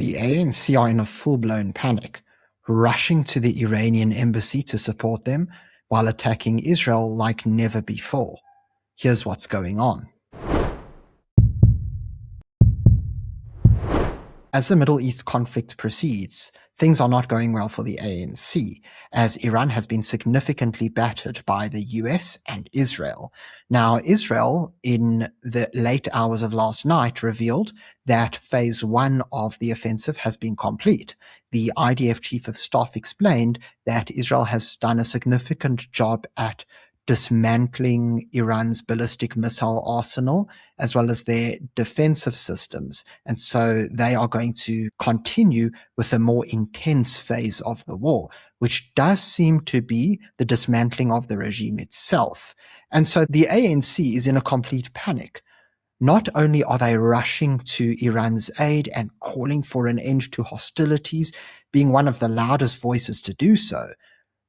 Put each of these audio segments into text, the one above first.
The ANC are in a full-blown panic, rushing to the Iranian Embassy to support them while attacking Israel like never before. Here's what's going on. As the Middle East conflict proceeds, things are not going well for the ANC, as Iran has been significantly battered by the US and Israel. Now, Israel, in the late hours of last night, revealed that phase 1 of the offensive has been complete. The IDF chief of staff explained that Israel has done a significant job at dismantling Iran's ballistic missile arsenal, as well as their defensive systems. And so they are going to continue with a more intense phase of the war, which does seem to be the dismantling of the regime itself. And so the ANC is in a complete panic. Not only are they rushing to Iran's aid and calling for an end to hostilities, being one of the loudest voices to do so,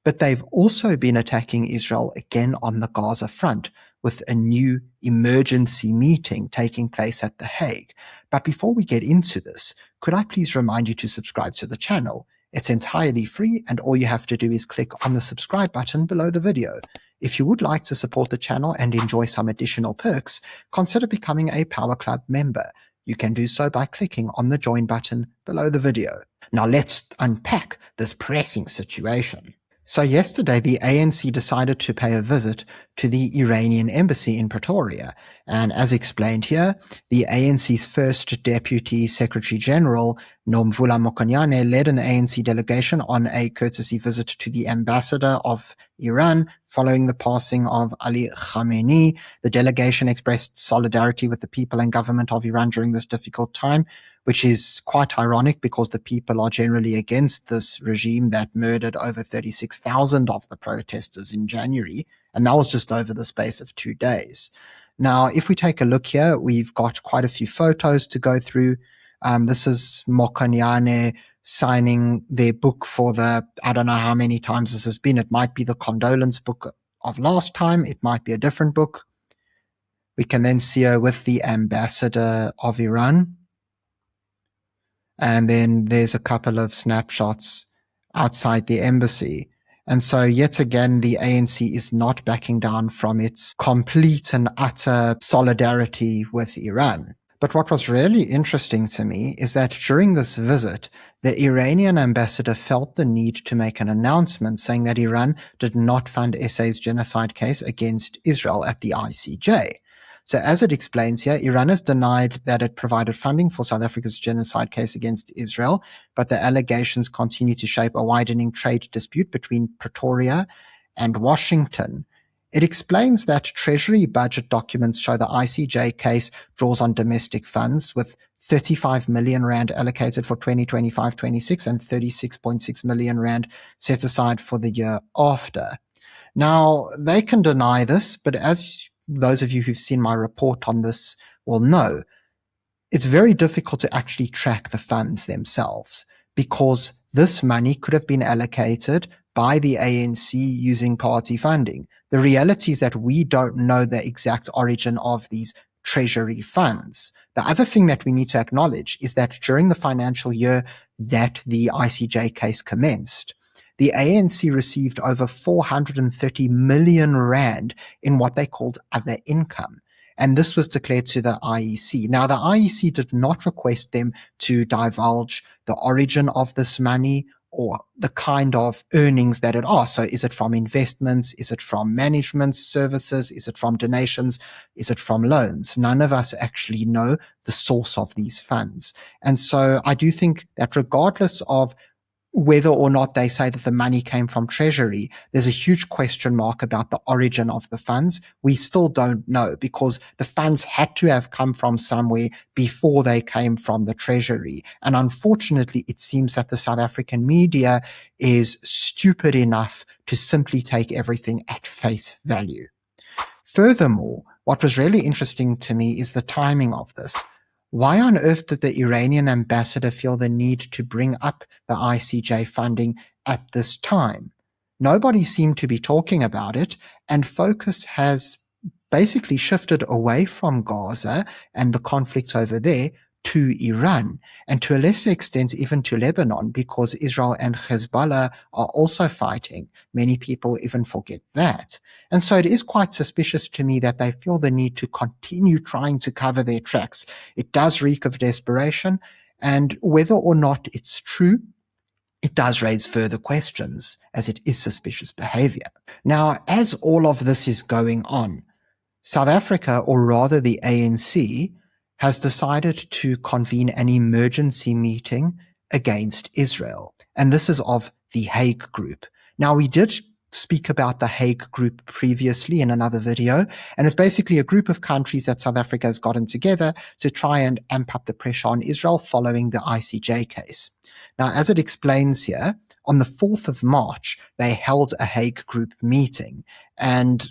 but they've also been attacking Israel again on the Gaza front with a new emergency meeting taking place at The Hague. But before we get into this, could I please remind you to subscribe to the channel? It's entirely free, and all you have to do is click on the subscribe button below the video. If you would like to support the channel and enjoy some additional perks, consider becoming a Power Club member. You can do so by clicking on the join button below the video. Now let's unpack this pressing situation. So yesterday, the ANC decided to pay a visit to the Iranian Embassy in Pretoria. And as explained here, the ANC's first Deputy Secretary General, Nomvula Mokonyane, led an ANC delegation on a courtesy visit to the ambassador of Iran following the passing of Ali Khamenei. The delegation expressed solidarity with the people and government of Iran during this difficult time, which is quite ironic because the people are generally against this regime that murdered over 36,000 of the protesters in January, and that was just over the space of 2 days. Now, if we take a look here, we've got quite a few photos to go through. This is Mokonyane signing their book for the, I don't know how many times this has been. It might be the condolence book of last time. It might be a different book. We can then see her with the ambassador of Iran. And then there's a couple of snapshots outside the embassy. And so yet again, the ANC is not backing down from its complete and utter solidarity with Iran. But what was really interesting to me is that during this visit, the Iranian ambassador felt the need to make an announcement saying that Iran did not fund SA's genocide case against Israel at the ICJ. So as it explains here, Iran has denied that it provided funding for South Africa's genocide case against Israel, but the allegations continue to shape a widening trade dispute between Pretoria and Washington. It explains that Treasury budget documents show the ICJ case draws on domestic funds, with 35 million rand allocated for 2025-26 and 36.6 million rand set aside for the year after. Now, they can deny this, but as those of you who've seen my report on this will know, it's very difficult to actually track the funds themselves, because this money could have been allocated by the ANC using party funding. The reality is that we don't know the exact origin of these treasury funds. The other thing that we need to acknowledge is that during the financial year that the ICJ case commenced, the ANC received over 430 million rand in what they called other income. And this was declared to the IEC. Now, the IEC did not request them to divulge the origin of this money or the kind of earnings that it are. So is it from investments? Is it from management services? Is it from donations? Is it from loans? None of us actually know the source of these funds. And so I do think that regardless of whether or not they say that the money came from Treasury, there's a huge question mark about the origin of the funds. We still don't know, because the funds had to have come from somewhere before they came from the Treasury. And unfortunately, it seems that the South African media is stupid enough to simply take everything at face value. Furthermore, what was really interesting to me is the timing of this. Why on earth did the Iranian ambassador feel the need to bring up the ICJ funding at this time? Nobody seemed to be talking about it, and focus has basically shifted away from Gaza and the conflict over there to Iran, and to a lesser extent even to Lebanon, because Israel and Hezbollah are also fighting. Many people even forget that. And so it is quite suspicious to me that they feel the need to continue trying to cover their tracks. It does reek of desperation, and whether or not it's true, it does raise further questions, as it is suspicious behavior. Now, as all of this is going on, South Africa, or rather the ANC, has decided to convene an emergency meeting against Israel. And this is of the Hague Group. Now, we did speak about the Hague Group previously in another video, and it's basically a group of countries that South Africa has gotten together to try and amp up the pressure on Israel following the ICJ case. Now, as it explains here, on the 4th of March, they held a Hague Group meeting, and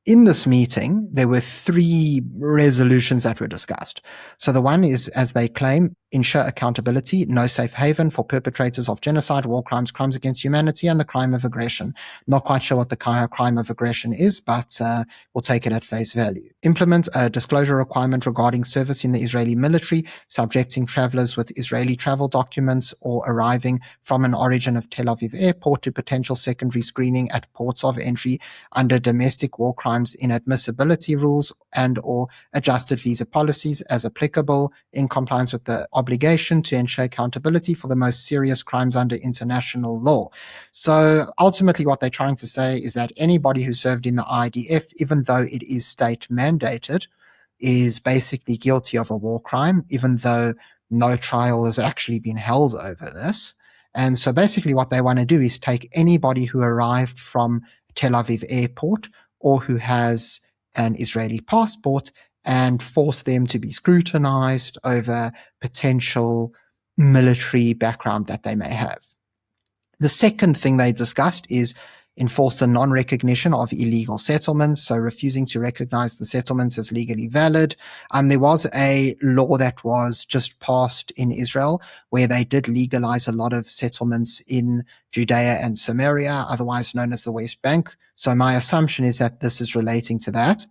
in this meeting, there were 3 resolutions that were discussed. So the one is, as they claim, ensure accountability, no safe haven for perpetrators of genocide, war crimes, crimes against humanity, and the crime of aggression. Not quite sure what the crime of aggression is, but we'll take it at face value. Implement a disclosure requirement regarding service in the Israeli military, subjecting travelers with Israeli travel documents or arriving from an origin of Tel Aviv airport to potential secondary screening at ports of entry under domestic war crimes inadmissibility rules and or adjusted visa policies as applicable, in compliance with the obligation to ensure accountability for the most serious crimes under international law. So ultimately what they're trying to say is that anybody who served in the IDF, even though it is state mandated, is basically guilty of a war crime, even though no trial has actually been held over this. And so basically what they want to do is take anybody who arrived from Tel Aviv airport or who has an Israeli passport and force them to be scrutinized over potential military background that they may have. The second thing they discussed is enforce the non-recognition of illegal settlements, so refusing to recognize the settlements as legally valid. There was a law that was just passed in Israel where they did legalize a lot of settlements in Judea and Samaria, otherwise known as the West Bank. So my assumption is that this is relating to that.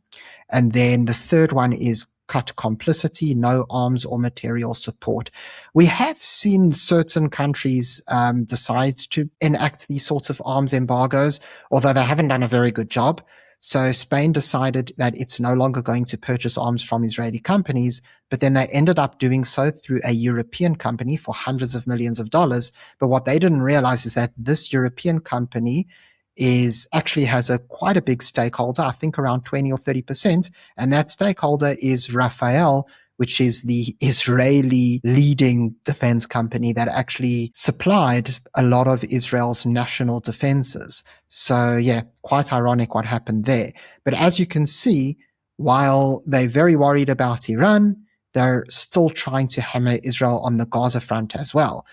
And then the third one is cut complicity, no arms or material support. We have seen certain countries decide to enact these sorts of arms embargoes, although they haven't done a very good job. So Spain decided that it's no longer going to purchase arms from Israeli companies, but then they ended up doing so through a European company for hundreds of millions of dollars. But what they didn't realize is that this European company actually has quite a big stakeholder, I think around 20 or 30%. And that stakeholder is Rafael, which is the Israeli leading defense company that actually supplied a lot of Israel's national defenses. So yeah, quite ironic what happened there. But as you can see, while they're very worried about Iran, they're still trying to hammer Israel on the Gaza front as well.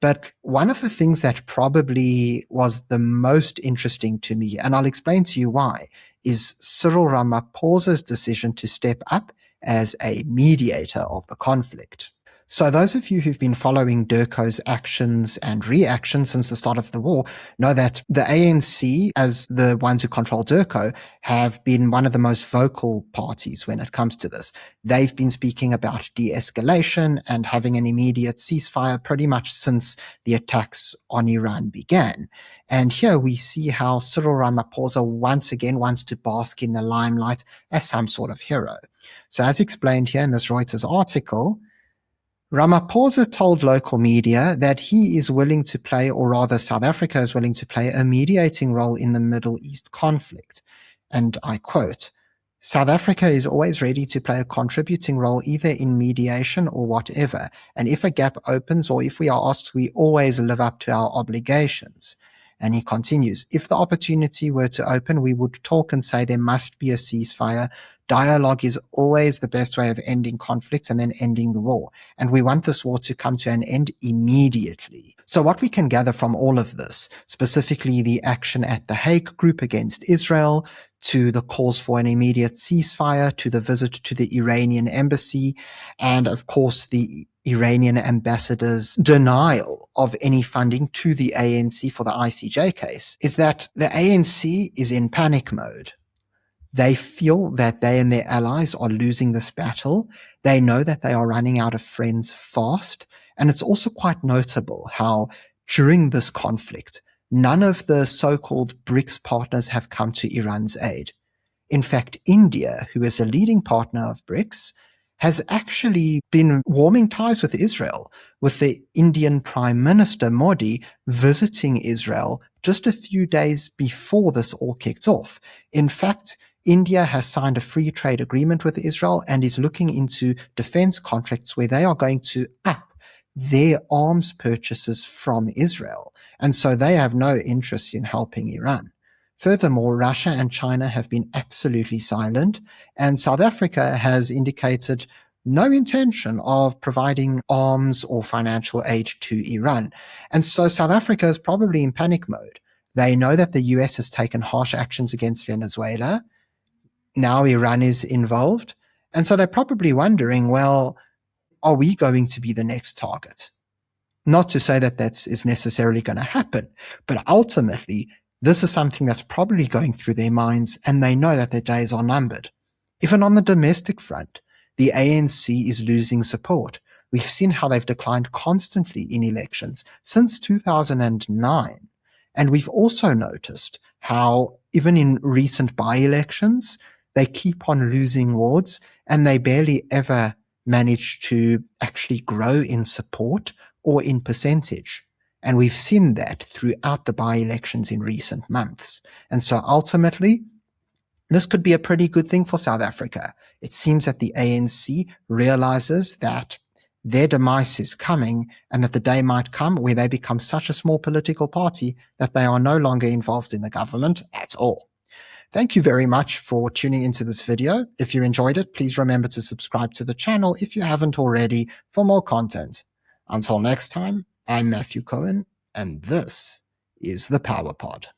But one of the things that probably was the most interesting to me, and I'll explain to you why, is Cyril Ramaphosa's decision to step up as a mediator of the conflict. So those of you who've been following Durko's actions and reactions since the start of the war know that the ANC, as the ones who control Durko, have been one of the most vocal parties when it comes to this. They've been speaking about de-escalation and having an immediate ceasefire pretty much since the attacks on Iran began. And here we see how Cyril Ramaphosa once again wants to bask in the limelight as some sort of hero. So as explained here in this Reuters article, Ramaphosa told local media that he is willing to play, or rather South Africa is willing to play, a mediating role in the Middle East conflict. And I quote, "South Africa is always ready to play a contributing role either in mediation or whatever. And if a gap opens or if we are asked, we always live up to our obligations." And he continues, "If the opportunity were to open, we would talk and say there must be a ceasefire. Dialogue is always the best way of ending conflict and then ending the war. And we want this war to come to an end immediately." So what we can gather from all of this, specifically the action at the Hague Group against Israel, to the calls for an immediate ceasefire, to the visit to the Iranian Embassy, and of course the Iranian ambassador's denial of any funding to the ANC for the ICJ case, is that the ANC is in panic mode. They feel that they and their allies are losing this battle. They know that they are running out of friends fast. And it's also quite notable how during this conflict, none of the so-called BRICS partners have come to Iran's aid. In fact, India, who is a leading partner of BRICS, has actually been warming ties with Israel, with the Indian Prime Minister Modi visiting Israel just a few days before this all kicked off. In fact, India has signed a free trade agreement with Israel and is looking into defense contracts where they are going to up their arms purchases from Israel. And so they have no interest in helping Iran. Furthermore, Russia and China have been absolutely silent, and South Africa has indicated no intention of providing arms or financial aid to Iran. And so South Africa is probably in panic mode. They know that the US has taken harsh actions against Venezuela. Now Iran is involved. And so they're probably wondering, well, are we going to be the next target? Not to say that is necessarily going to happen, but ultimately, this is something that's probably going through their minds, and they know that their days are numbered. Even on the domestic front, the ANC is losing support. We've seen how they've declined constantly in elections since 2009. And we've also noticed how, even in recent by-elections, they keep on losing wards, and they barely ever manage to actually grow in support or in percentage. And we've seen that throughout the by-elections in recent months. And so ultimately, this could be a pretty good thing for South Africa. It seems that the ANC realizes that their demise is coming and that the day might come where they become such a small political party that they are no longer involved in the government at all. Thank you very much for tuning into this video. If you enjoyed it, please remember to subscribe to the channel if you haven't already for more content. Until next time, I'm Matthew Cohen, and this is the Power Pod.